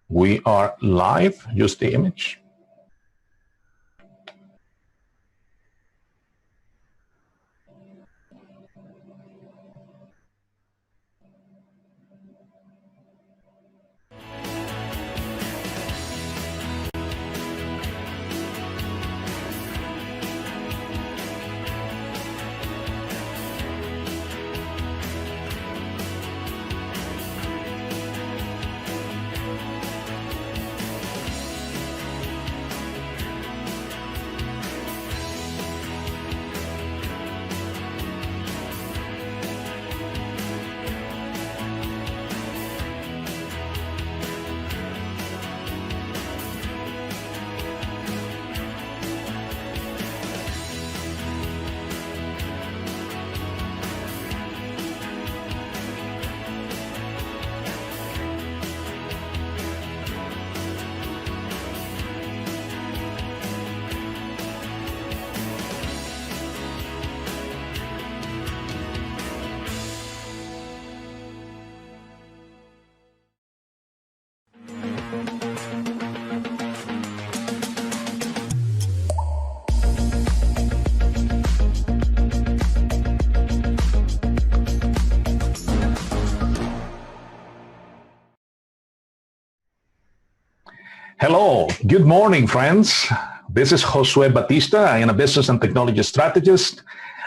We are live. Use the image. Hello, good morning, friends. This is Josue Batista. I am a business and technology strategist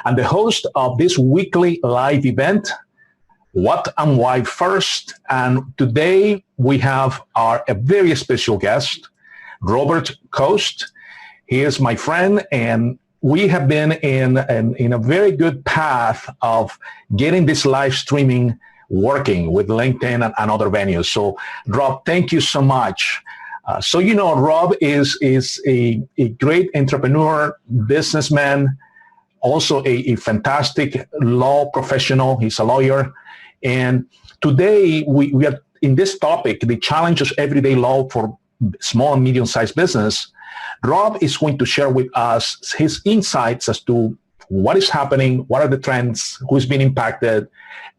and the host of this weekly live event, What and Why First. And today we have a very special guest, Robert Kost. He is my friend, and we have been in a very good path of getting this live streaming working with LinkedIn and other venues. So, Rob, thank you so much. Rob is a great entrepreneur, businessman, also a fantastic law professional. He's a lawyer. And today we are in this topic, the challenges of everyday law for small and medium-sized business. Rob is going to share with us his insights as to what is happening, what are the trends, who's been impacted,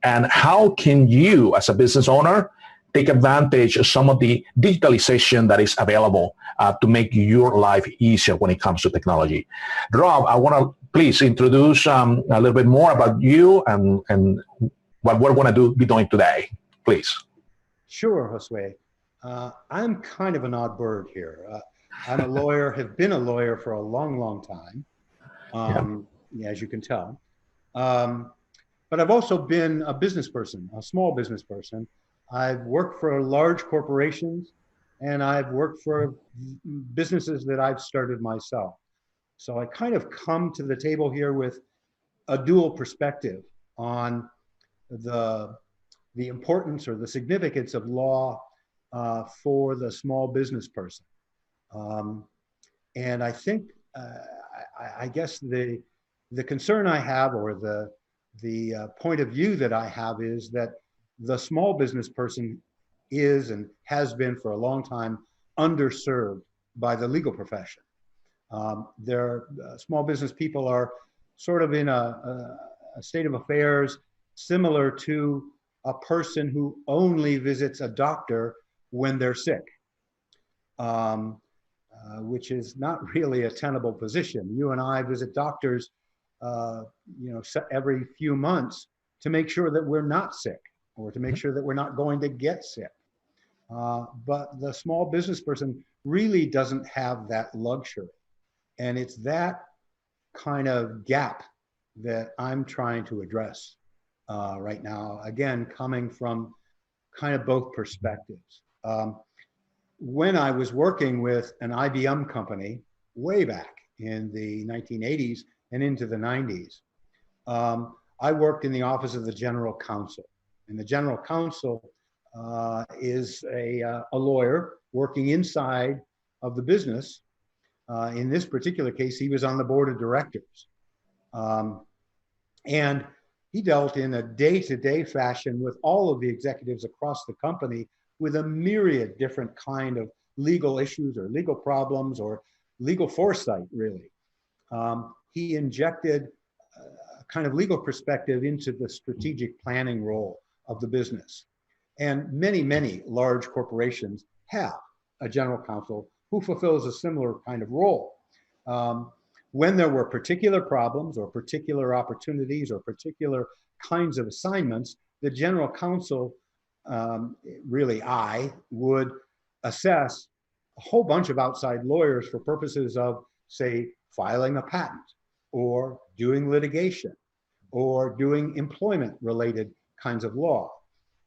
and how can you, as a business owner, take advantage of some of the digitalization that is available to make your life easier when it comes to technology. Rob, I want to please introduce a little bit more about you and what we're going to be doing today, please. Sure, Josue. I'm kind of an odd bird here. I'm a lawyer, have been a lawyer for a long, long time, as you can tell. But I've also been a business person, a small business person. I've worked for large corporations, and I've worked for businesses that I've started myself. So I kind of come to the table here with a dual perspective on the importance or the significance of law for the small business person. And I think, I guess the concern I have, or the point of view that I have, is that the small business person is and has been for a long time underserved by the legal profession. Small business people are sort of in a state of affairs similar to a person who only visits a doctor when they're sick, which is not really a tenable position. You and I visit doctors, every few months to make sure that we're not sick, or to make sure that we're not going to get sick. But the small business person really doesn't have that luxury. And it's that kind of gap that I'm trying to address right now, again, coming from kind of both perspectives. When I was working with an IBM company way back in the 1980s and into the 90s, I worked in the office of the general counsel. And the general counsel is a lawyer working inside of the business. In this particular case, he was on the board of directors. And he dealt in a day-to-day fashion with all of the executives across the company with a myriad different kind of legal issues or legal problems or legal foresight, really. He injected a kind of legal perspective into the strategic planning role of the business. And many, many large corporations have a general counsel who fulfills a similar kind of role. When there were particular problems or particular opportunities or particular kinds of assignments, the general counsel, really I, would assess a whole bunch of outside lawyers for purposes of, say, filing a patent or doing litigation or doing employment-related kinds of law.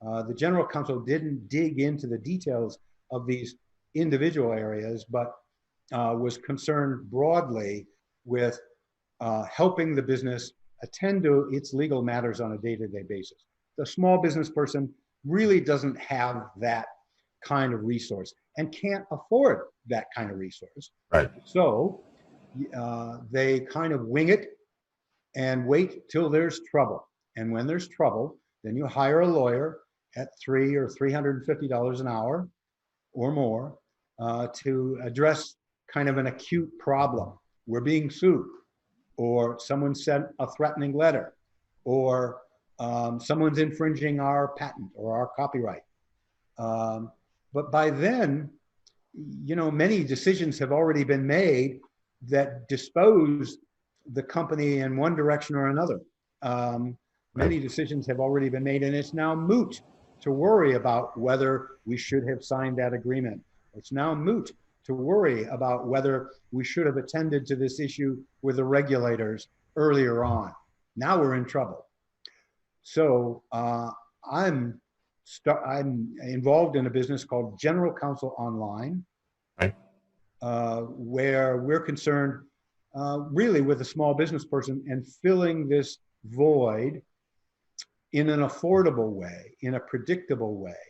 The general counsel didn't dig into the details of these individual areas, but was concerned broadly with helping the business attend to its legal matters on a day-to-day basis. The small business person really doesn't have that kind of resource and can't afford that kind of resource. Right. So they kind of wing it and wait till there's trouble. And when there's trouble, then you hire a lawyer at $300 or $350 an hour or more to address kind of an acute problem. We're being sued, or someone sent a threatening letter, or someone's infringing our patent or our copyright. But by then, you know, many decisions have already been made that dispose the company in one direction or another. Many decisions have already been made, and it's now moot to worry about whether we should have signed that agreement. It's now moot to worry about whether we should have attended to this issue with the regulators earlier on. Now we're in trouble. So I'm involved in a business called General Counsel Online, right, where we're concerned really with a small business person and filling this void in an affordable way, in a predictable way,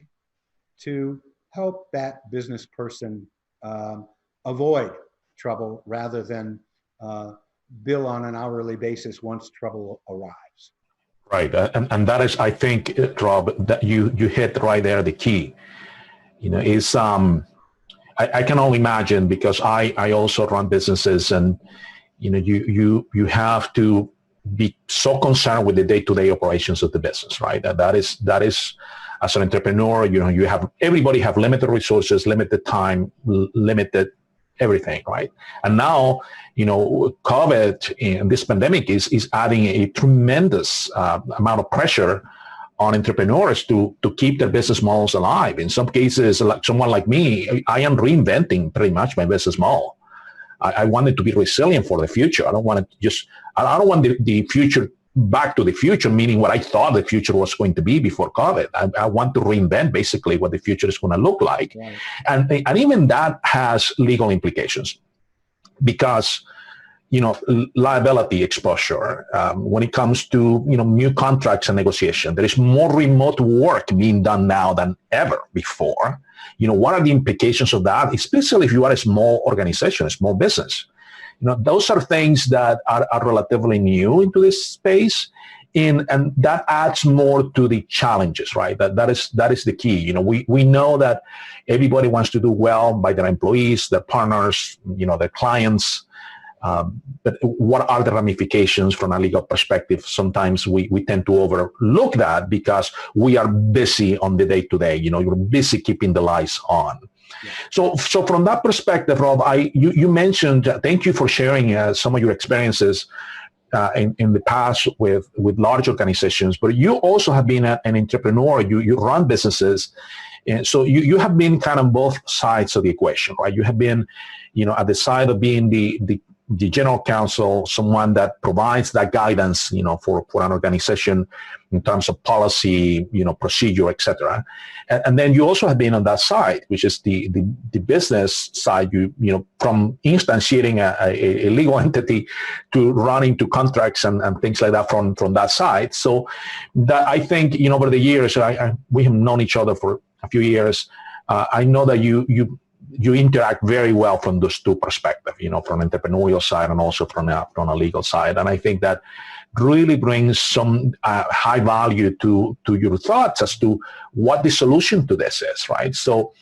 to help that business person avoid trouble rather than bill on an hourly basis once trouble arrives. Right, and that is, I think, Rob, that you hit right there the key. You know, is I can only imagine, because I also run businesses, and you know, you have to be so concerned with the day-to-day operations of the business, right? That is as an entrepreneur, you know, everybody have limited resources, limited time, limited everything, right? And now, you know, COVID and this pandemic is adding a tremendous amount of pressure on entrepreneurs to keep their business models alive. In some cases, like someone like me, I am reinventing pretty much my business model. I want it to be resilient for the future. I don't want I don't want the future back to the future, meaning what I thought the future was going to be before COVID. I want to reinvent basically what the future is going to look like. Right. And even that has legal implications, because, you know, liability exposure, when it comes to, you know, new contracts and negotiation, there is more remote work being done now than ever before. You know, what are the implications of that, especially if you are a small organization, a small business? You know, those are things that are relatively new into this space, and that adds more to the challenges, right? That is the key. You know, we know that everybody wants to do well by their employees, their partners, you know, their clients. But what are the ramifications from a legal perspective? Sometimes we tend to overlook that because we are busy on the day-to-day. You know, you're busy keeping the lights on. Yeah. So from that perspective, Rob, you mentioned, thank you for sharing some of your experiences in the past with large organizations, but you also have been an entrepreneur. You run businesses. And so you have been kind of both sides of the equation, right? You have been, you know, at the side of being the general counsel, someone that provides that guidance, you know, for an organization in terms of policy, you know, procedure, etc. And then you also have been on that side, which is the business side. You know, from instantiating a legal entity to running to contracts and things like that from that side. So that, I think, you know, over the years, we have known each other for a few years. I know that you interact very well from those two perspectives, you know, from entrepreneurial side and also from a legal side. And I think that really brings some high value to your thoughts as to what the solution to this is, right? So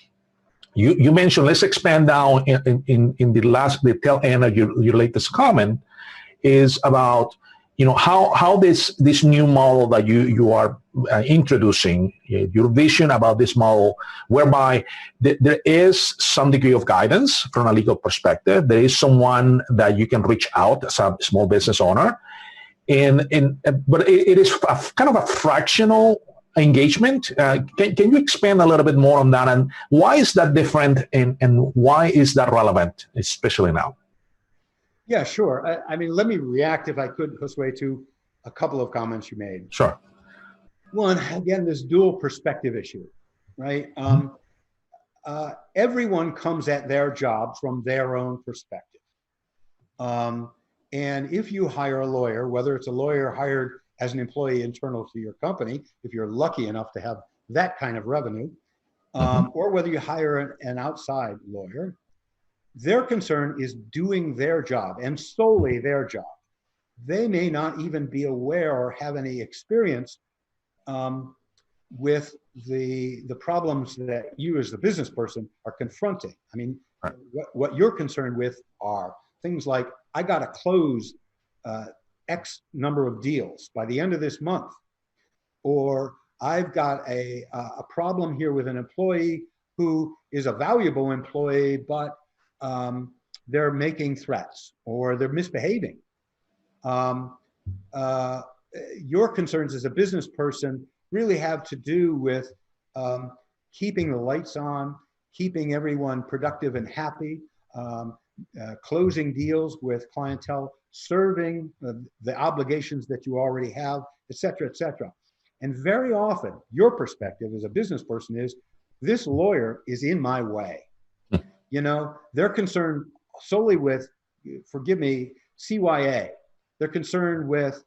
you mentioned, let's expand down in the tail end of your latest comment, is about, how this new model that you are introducing, your vision about this model, whereby there is some degree of guidance from a legal perspective. There is someone that you can reach out as a small business owner, but it is kind of a fractional engagement. Can you expand a little bit more on that, and why is that different, and why is that relevant, especially now? Yeah, sure. I mean, let me react, if I could, Josue, to a couple of comments you made. Sure. One, again, this dual perspective issue, right? Everyone comes at their job from their own perspective. And if you hire a lawyer, whether it's a lawyer hired as an employee internal to your company, if you're lucky enough to have that kind of revenue, or whether you hire an outside lawyer, their concern is doing their job and solely their job. They may not even be aware or have any experience with the problems that you as the business person are confronting. I mean, what you're concerned with are things like, I got to close X number of deals by the end of this month, or I've got a problem here with an employee who is a valuable employee, but they're making threats or they're misbehaving. Your concerns as a business person really have to do with keeping the lights on, keeping everyone productive and happy, closing deals with clientele, serving the obligations that you already have, et cetera, et cetera. And very often, your perspective as a business person is, this lawyer is in my way. They're concerned solely with, forgive me, CYA. They're concerned with,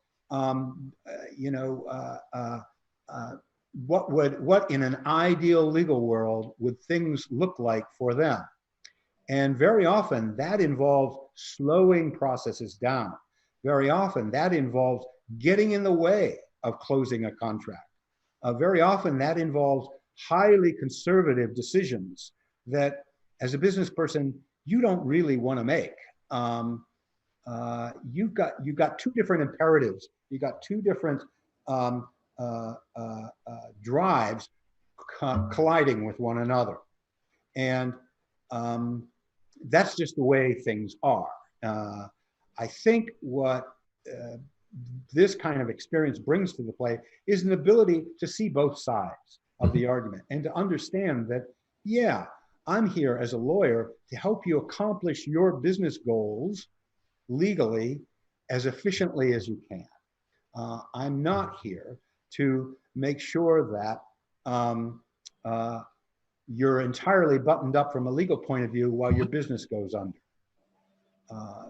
what in an ideal legal world would things look like for them? And very often that involves slowing processes down. Very often that involves getting in the way of closing a contract. Very often that involves highly conservative decisions that, as a business person, you don't really want to make. You've got two different imperatives. You've got two different drives colliding with one another, and that's just the way things are. I think what this kind of experience brings to the play is an ability to see both sides of the argument and to understand that, yeah, I'm here as a lawyer to help you accomplish your business goals legally as efficiently as you can. I'm not here to make sure that you're entirely buttoned up from a legal point of view while your business goes under.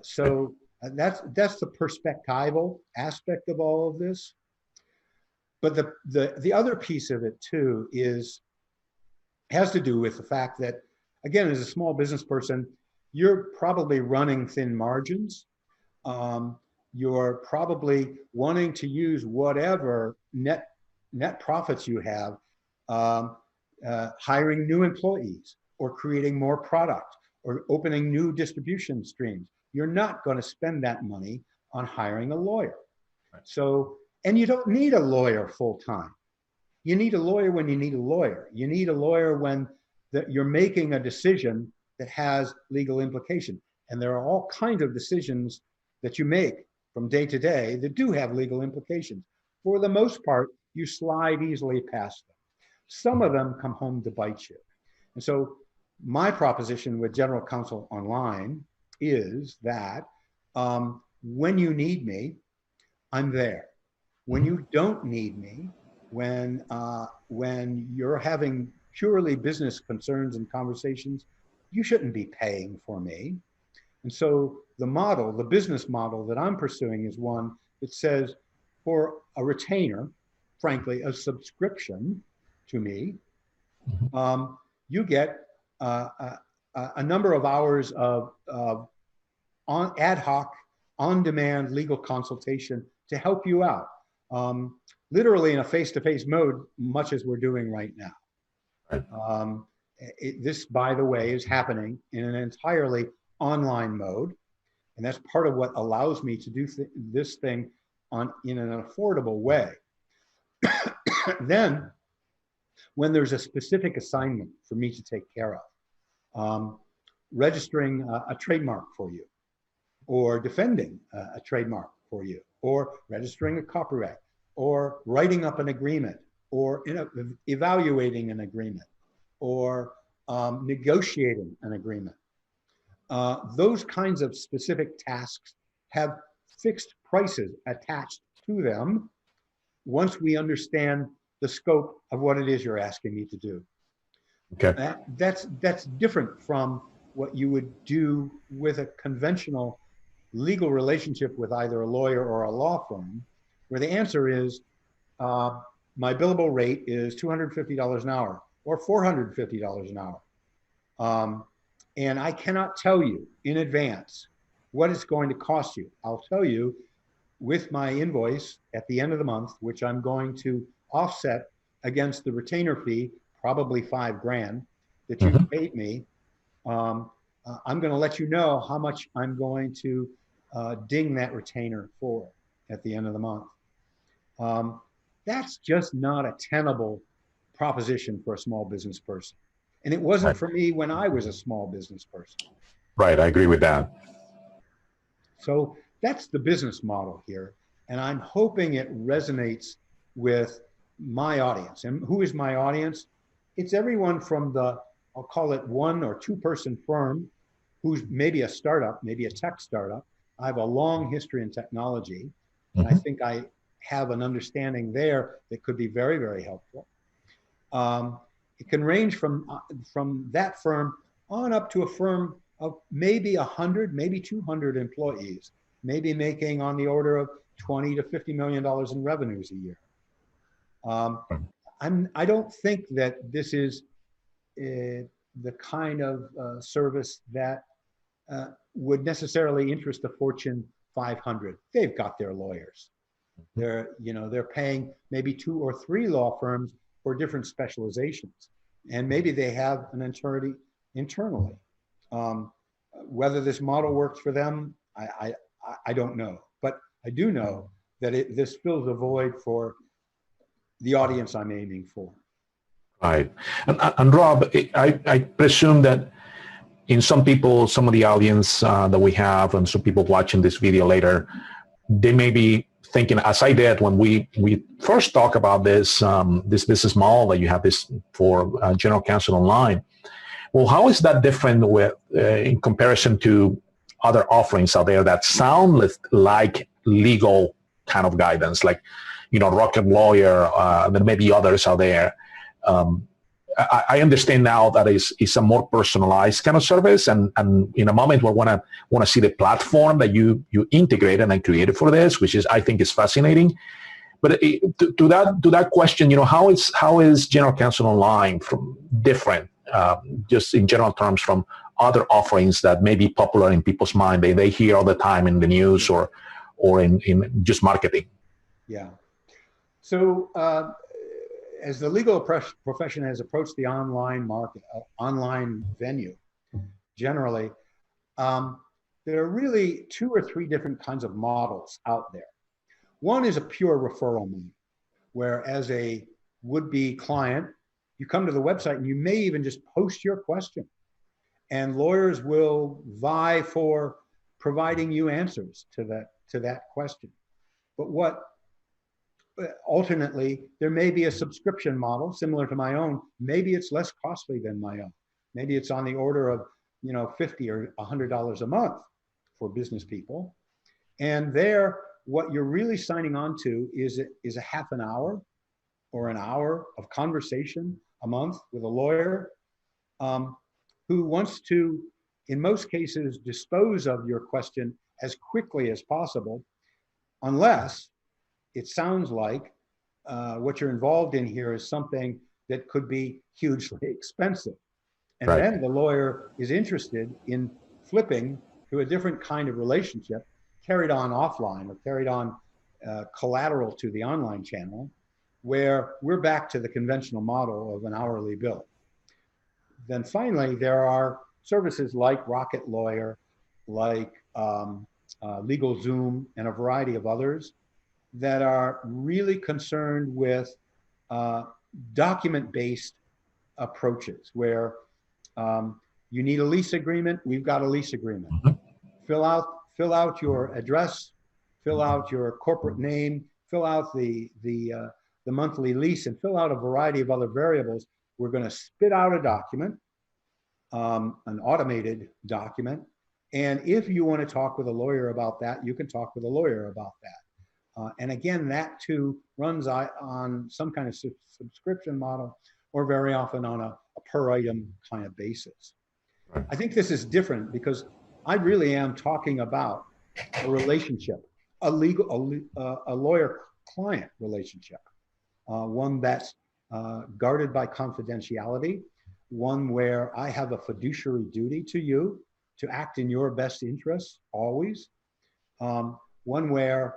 So that's the perspectival aspect of all of this. But the other piece of it too has to do with the fact that, again, as a small business person, you're probably running thin margins. You're probably wanting to use whatever net profits you have, hiring new employees or creating more product or opening new distribution streams. You're not going to spend that money on hiring a lawyer. Right. So, and you don't need a lawyer full time. You need a lawyer when you need a lawyer. You need a lawyer when you're making a decision that has legal implication. And there are all kinds of decisions that you make from day to day that do have legal implications. For the most part, you slide easily past them. Some of them come home to bite you. And so my proposition with General Counsel Online is that when you need me, I'm there. When you don't need me, when you're having purely business concerns and conversations, you shouldn't be paying for me. And so the business model that I'm pursuing is one that says, for a retainer, frankly, a subscription to me, you get a number of hours of ad hoc, on-demand legal consultation to help you out, literally in a face-to-face mode, much as we're doing right now. This, by the way, is happening in an entirely online mode, and that's part of what allows me to do this thing in an affordable way. Then, when there's a specific assignment for me to take care of, registering a trademark for you, or defending a trademark for you, or registering a copyright, or writing up an agreement, or evaluating an agreement, or negotiating an agreement. Those kinds of specific tasks have fixed prices attached to them once we understand the scope of what it is you're asking me to do. Okay. That's different from what you would do with a conventional legal relationship with either a lawyer or a law firm, where the answer is, my billable rate is $250 an hour or $450 an hour. And I cannot tell you in advance what it's going to cost you. I'll tell you with my invoice at the end of the month, which I'm going to offset against the retainer fee, probably $5,000 that you paid me. I'm going to let you know how much I'm going to ding that retainer for at the end of the month. That's just not a tenable proposition for a small business person. And it wasn't for me when I was a small business person. Right, I agree with that. So that's the business model here. And I'm hoping it resonates with my audience. And who is my audience? It's everyone from the, I'll call it 1 or 2 person firm, who's maybe a startup, maybe a tech startup. I have a long history in technology, and I think I have an understanding there that could be very, very helpful. It can range from that firm on up to a firm of maybe 100, maybe 200 employees, maybe making on the order of $20 to $50 million in revenues a year. I don't think that this is the kind of service that would necessarily interest the Fortune 500. They've got their lawyers. They're paying maybe 2 or 3 law firms for different specializations, and maybe they have an attorney internally. Whether this model works for them, I don't know, but I do know that this fills a void for the audience I'm aiming for. Right. And Rob, I presume that in some of the audience that we have, and some people watching this video later, they may be thinking, as I did when we first talked about this business model that you have this for General Counsel Online. Well, how is that different with in comparison to other offerings out there that sound like legal kind of guidance, like Rocket Lawyer, there may be others out there. I understand now that it's a more personalized kind of service, and in a moment we want to see the platform that you integrated and created for this, which is, I think, is fascinating. But to that question, how is General Counsel Online from different, just in general terms, from other offerings that may be popular in people's mind? They hear all the time in the news or in just marketing. Yeah. So as the legal profession has approached the online market, online venue, generally, there are really 2 or 3 different kinds of models out there. One is a pure referral model, where as a would-be client, you come to the website and you may even just post your question, and lawyers will vie for providing you answers to that question. But alternately, there may be a subscription model similar to my own. Maybe it's less costly than my own. Maybe it's on the order of $50 or $100 a month for business people. And there, what you're really signing on to is a half an hour or an hour of conversation a month with a lawyer who wants to, in most cases, dispose of your question as quickly as possible, unless it sounds like what you're involved in here is something that could be hugely expensive. And right. Then the lawyer is interested in flipping to a different kind of relationship, carried on offline or carried on collateral to the online channel, where we're back to the conventional model of an hourly bill. Then finally, there are services like Rocket Lawyer, like LegalZoom, and a variety of others that are really concerned with document-based approaches where you need a lease agreement, we've got a lease agreement. Mhm. Fill out your address, fill out your corporate name, fill out the monthly lease, and fill out a variety of other variables. We're going to spit out a document, an automated document. And if you want to talk with a lawyer about that, you can talk with a lawyer about that. And again, that too runs on some kind of subscription model, or very often on a per item kind of basis. Right. I think this is different because I really am talking about a relationship, a lawyer-client relationship, one that's guarded by confidentiality, one where I have a fiduciary duty to you to act in your best interests always, one where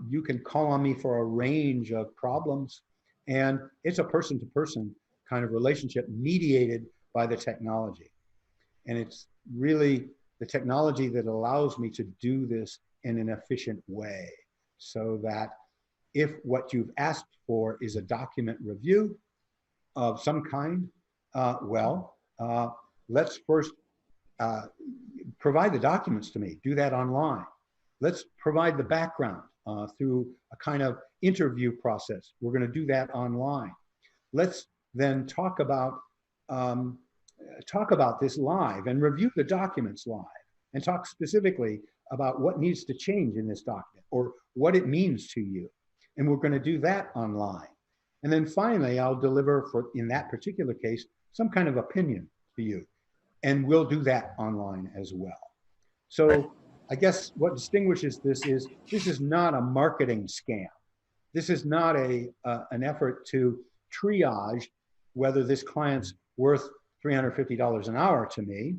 you can call on me for a range of problems, and it's a person-to-person kind of relationship mediated by the technology. And it's really the technology that allows me to do this in an efficient way, so that if what you've asked for is a document review of some kind, let's first provide the documents to me, do that online. Let's provide the background through a kind of interview process. We're going to do that online. Let's then talk about this live and review the documents live and talk specifically about what needs to change in this document or what it means to you. And we're going to do that online. And then finally, I'll deliver, in that particular case, some kind of opinion to you. And we'll do that online as well. So I guess what distinguishes this is not a marketing scam. This is not an effort to triage whether this client's worth $350 an hour to me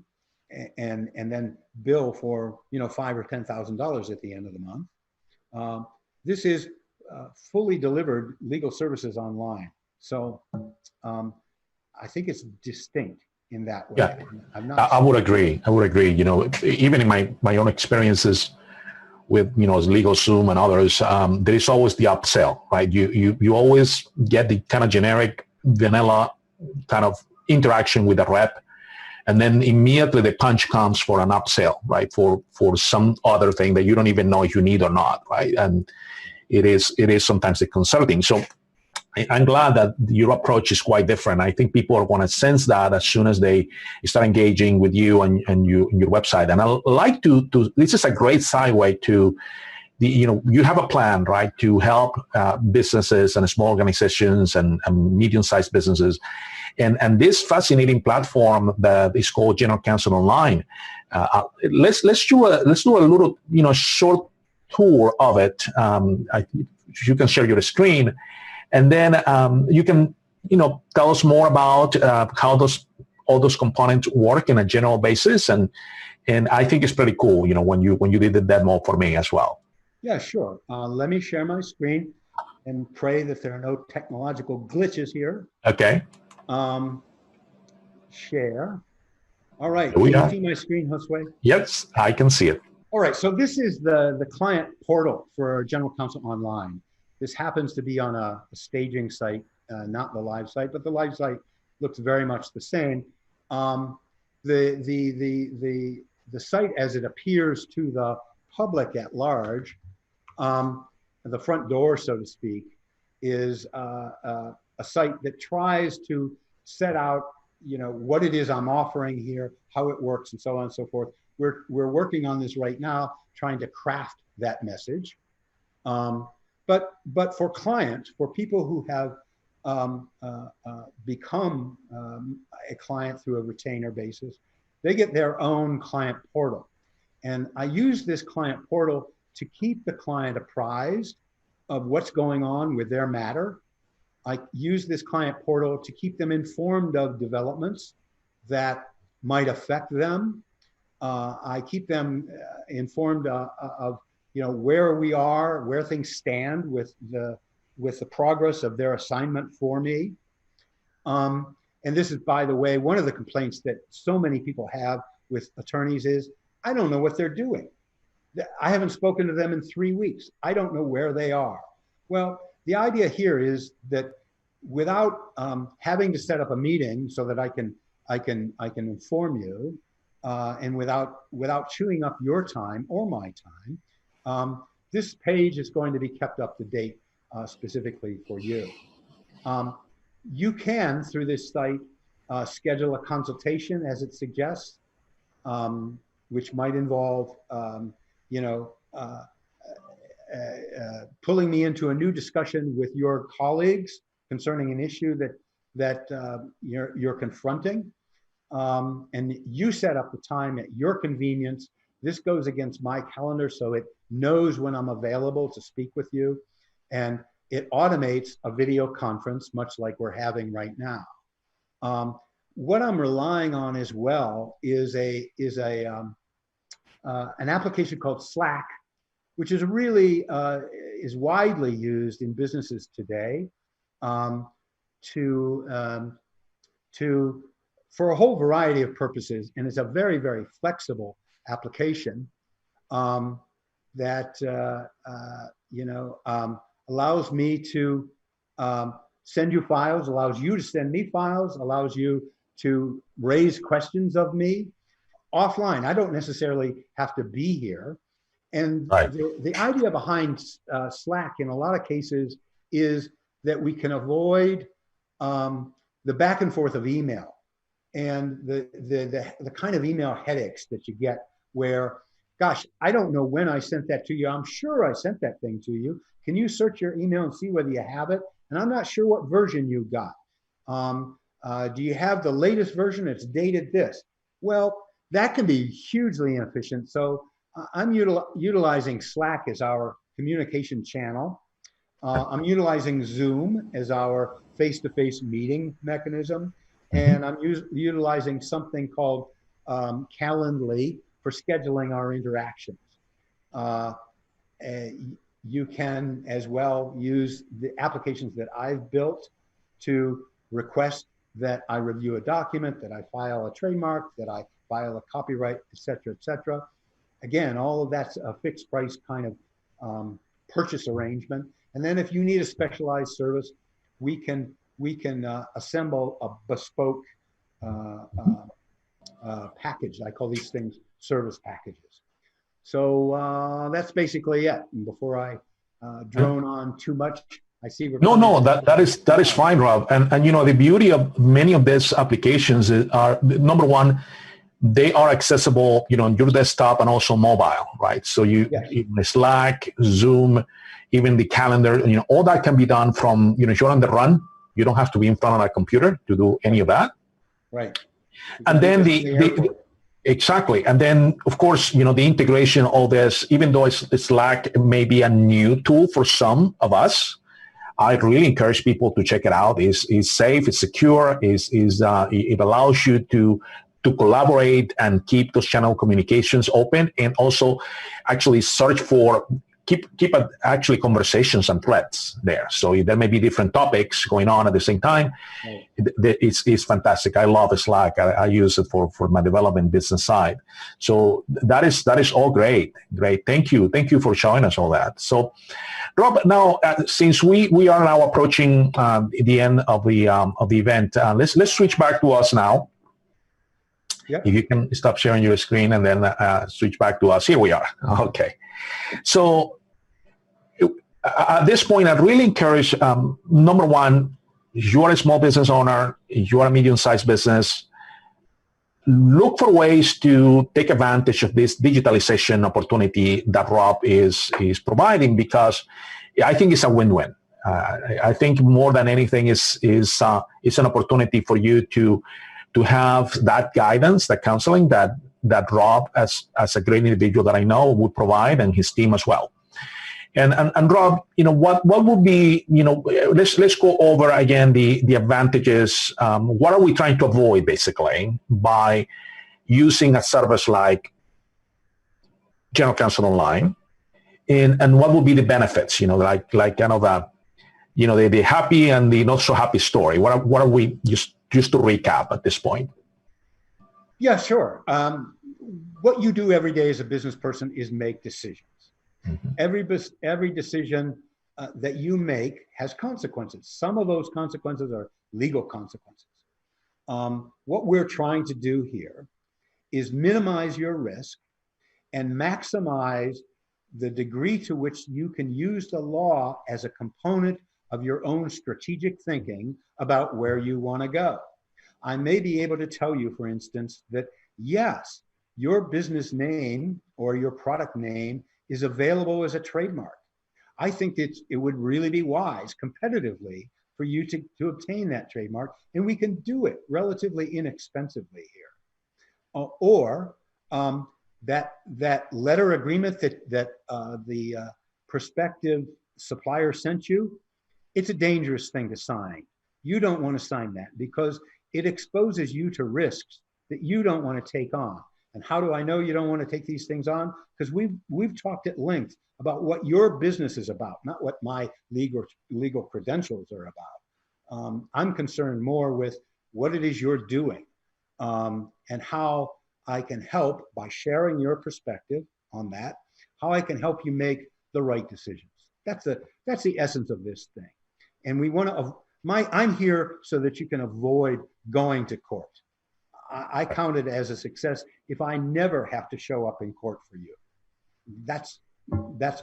and then bill for $5,000 or $10,000 at the end of the month. This is fully delivered legal services online. So I think it's distinct in that way. Yeah, I'm not I would agree. I would agree. Even in my own experiences with legal Zoom and others, there is always the upsell, right? You always get the kind of generic vanilla kind of interaction with the rep, and then immediately the punch comes for an upsell, right? For some other thing that you don't even know if you need or not, right? And it is sometimes concerning. So I'm glad that your approach is quite different. I think people are going to sense that as soon as they start engaging with you and your website. And I like to this is a great segue to you have a plan, right, to help businesses and small organizations and medium-sized businesses. And this fascinating platform that is called General Counsel Online. Let's do a little short tour of it. You can share your screen, and then you can tell us more about how all those components work in a general basis. And I think it's pretty cool. When you did the demo for me as well. Yeah, sure. Let me share my screen and pray that there are no technological glitches here. Okay. Share. All right. Can you see my screen, Josue? Yes, I can see it. All right. So this is the client portal for General Counsel Online. This happens to be on a staging site, not the live site, but the live site looks very much the same. The site as it appears to the public at large, the front door, so to speak, is a site that tries to set out, what it is I'm offering here, how it works, and so on and so forth. We're working on this right now, trying to craft that message. But for clients, for people who have become a client through a retainer basis, they get their own client portal. And I use this client portal to keep the client apprised of what's going on with their matter. I use this client portal to keep them informed of developments that might affect them. I keep them informed of where we are, where things stand with the progress of their assignment for me. And this is, by the way, one of the complaints that so many people have with attorneys is, I don't know what they're doing. I haven't spoken to them in 3 weeks. I don't know where they are. Well, the idea here is that without having to set up a meeting so that I can inform you, and without chewing up your time or my time, this page is going to be kept up to date specifically for you. You can, through this site, schedule a consultation as it suggests, which might involve, pulling me into a new discussion with your colleagues concerning an issue that you're confronting. And you set up the time at your convenience. This goes against my calendar, so it knows when I'm available to speak with you. And it automates a video conference, much like we're having right now. What I'm relying on as well is an application called Slack, which is really is widely used in businesses today for a whole variety of purposes, and it's a very, very flexible application that allows me to send you files, allows you to send me files, allows you to raise questions of me offline. I don't necessarily have to be here. And right. the idea behind Slack in a lot of cases is that we can avoid the back and forth of email and the kind of email headaches that you get where, gosh, I don't know when I sent that to you. I'm sure I sent that thing to you. Can you search your email and see whether you have it? And I'm not sure what version you got. Do you have the latest version? It's dated this. Well, that can be hugely inefficient. So I'm utilizing Slack as our communication channel. I'm utilizing Zoom as our face-to-face meeting mechanism. And I'm utilizing something called Calendly for scheduling our interactions. You can as well use the applications that I've built to request that I review a document, that I file a trademark, that I file a copyright, et cetera, et cetera. Again, all of that's a fixed price kind of purchase arrangement. And then if you need a specialized service, we can assemble a bespoke package. I call these things service packages. So that's basically it. And before I drone on too much, I see we're that is fine, Rob. And the beauty of many of these applications are, number one, they are accessible, on your desktop and also mobile, right? So Slack, Zoom, even the calendar, all that can be done from, if you're on the run, you don't have to be in front of a computer to do any of that. Right. And then exactly. And then, of course, the integration of this, even though Slack may be a new tool for some of us, I really encourage people to check it out. It's safe, it's secure, it allows you to collaborate and keep those channel communications open, and also actually search for, keep actually conversations and threads there. So there may be different topics going on at the same time. Right. It's fantastic. I love Slack. I use it for my development business side. So that is all great. Great. Thank you for showing us all that. So Rob, now since we are now approaching the end of the event, let's switch back to us now. Yep. If you can stop sharing your screen and then switch back to us. Here we are. Okay. So at this point, I'd really encourage, number one, if you are a small business owner, if you are a medium-sized business, look for ways to take advantage of this digitalization opportunity that Rob is providing, because I think it's a win-win. I think more than anything is an opportunity for you to have that guidance, that counseling that Rob, as a great individual that I know, would provide, and his team as well. And Rob, what would be, let's go over again the advantages. What are we trying to avoid basically by using a service like General Counsel Online, and what would be the benefits? Like kind of the happy and the not so happy story. What are we just to recap at this point? Yeah, sure. what you do every day as a business person is make decisions. Every decision that you make has consequences. Some of those consequences are legal consequences. What we're trying to do here is minimize your risk and maximize the degree to which you can use the law as a component of your own strategic thinking about where you want to go. I may be able to tell you, for instance, that yes, your business name or your product name is available as a trademark. I think that it would really be wise competitively for you to obtain that trademark, and we can do it relatively inexpensively here. That letter agreement that the prospective supplier sent you, it's a dangerous thing to sign. You don't want to sign that because it exposes you to risks that you don't want to take on. And how do I know you don't want to take these things on? Because we've talked at length about what your business is about, not what my legal credentials are about. I'm concerned more with what it is you're doing and how I can help by sharing your perspective on that, how I can help you make the right decisions. That's the essence of this thing. And we want to, I'm here so that you can avoid going to court. I count it as a success if I never have to show up in court for you. That's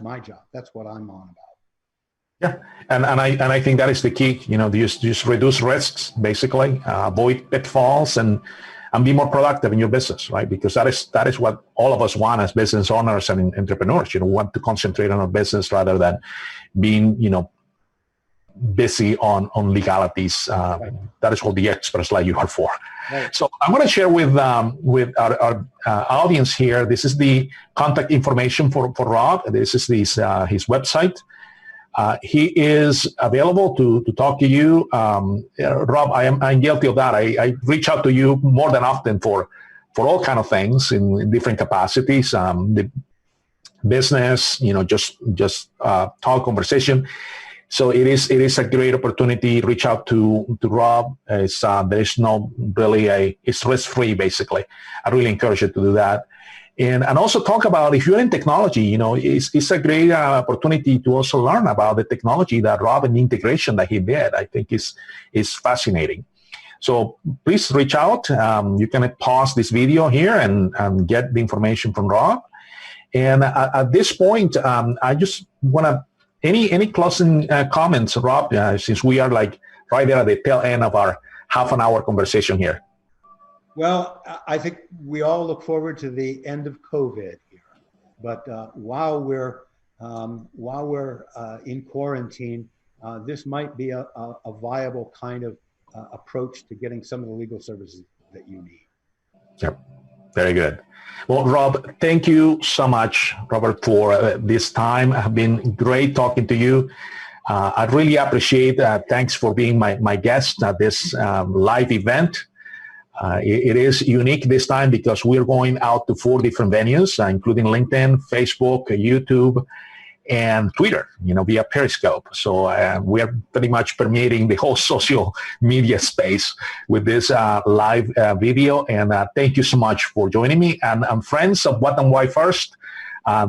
my job. That's what I'm on about. Yeah, and I think that is the key. Just reduce risks, basically, avoid pitfalls, and be more productive in your business, right? Because that is what all of us want as business owners and entrepreneurs. Want to concentrate on our business rather than being, busy on legalities. Right. That is what the experts like you are for. Right. So I'm going to share with our audience here. This is the contact information for Rob. This is his website. He is available to talk to you. Rob, I'm guilty of that. I reach out to you more than often for all kind of things in different capacities. The business, just talk, conversation. So it is a great opportunity. Reach out to Rob. There is no really it's risk-free, basically. I really encourage you to do that. And also talk about, if you're in technology, it's a great opportunity to also learn about the technology that Rob and the integration that he did. I think is fascinating. So please reach out. You can pause this video here and get the information from Rob. And at this point, I just want to, any closing comments, Rob, since we are like right there at the tail end of our half-an-hour conversation here. Well, I think we all look forward to the end of COVID here, but while we're in quarantine, this might be a viable kind of approach to getting some of the legal services that you need. Yep, very good. Well, Rob, thank you so much, Robert, for this time. It has been great talking to you. I really appreciate. Thanks for being my guest at this live event. It is unique this time because we're going out to 4 different venues, including LinkedIn, Facebook, YouTube, and Twitter, via Periscope. So we're pretty much permeating the whole social media space with this live video. And thank you so much for joining me. And friends of What and Why First,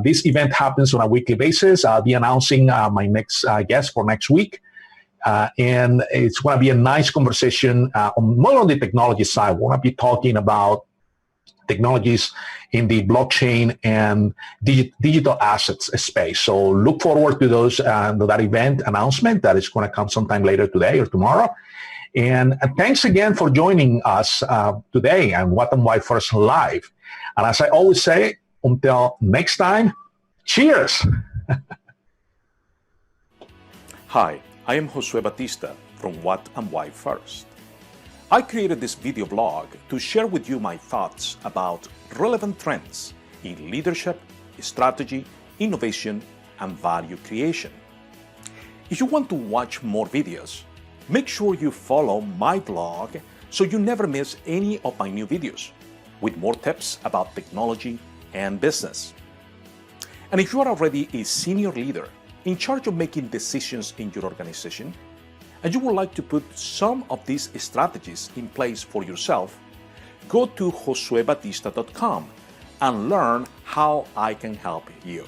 this event happens on a weekly basis. I'll be announcing my next guest for next week. And it's going to be a nice conversation more on the technology side. We're going to be talking about technologies in the blockchain and digital assets space. So look forward to that event announcement that is going to come sometime later today or tomorrow. And thanks again for joining us today on What and Why First Live. And as I always say, until next time, cheers. Hi, I am Josue Batista from What and Why First. I created this video blog to share with you my thoughts about relevant trends in leadership, strategy, innovation, and value creation. If you want to watch more videos, make sure you follow my blog so you never miss any of my new videos with more tips about technology and business. And if you are already a senior leader in charge of making decisions in your organization, and you would like to put some of these strategies in place for yourself, go to josuebatista.com and learn how I can help you.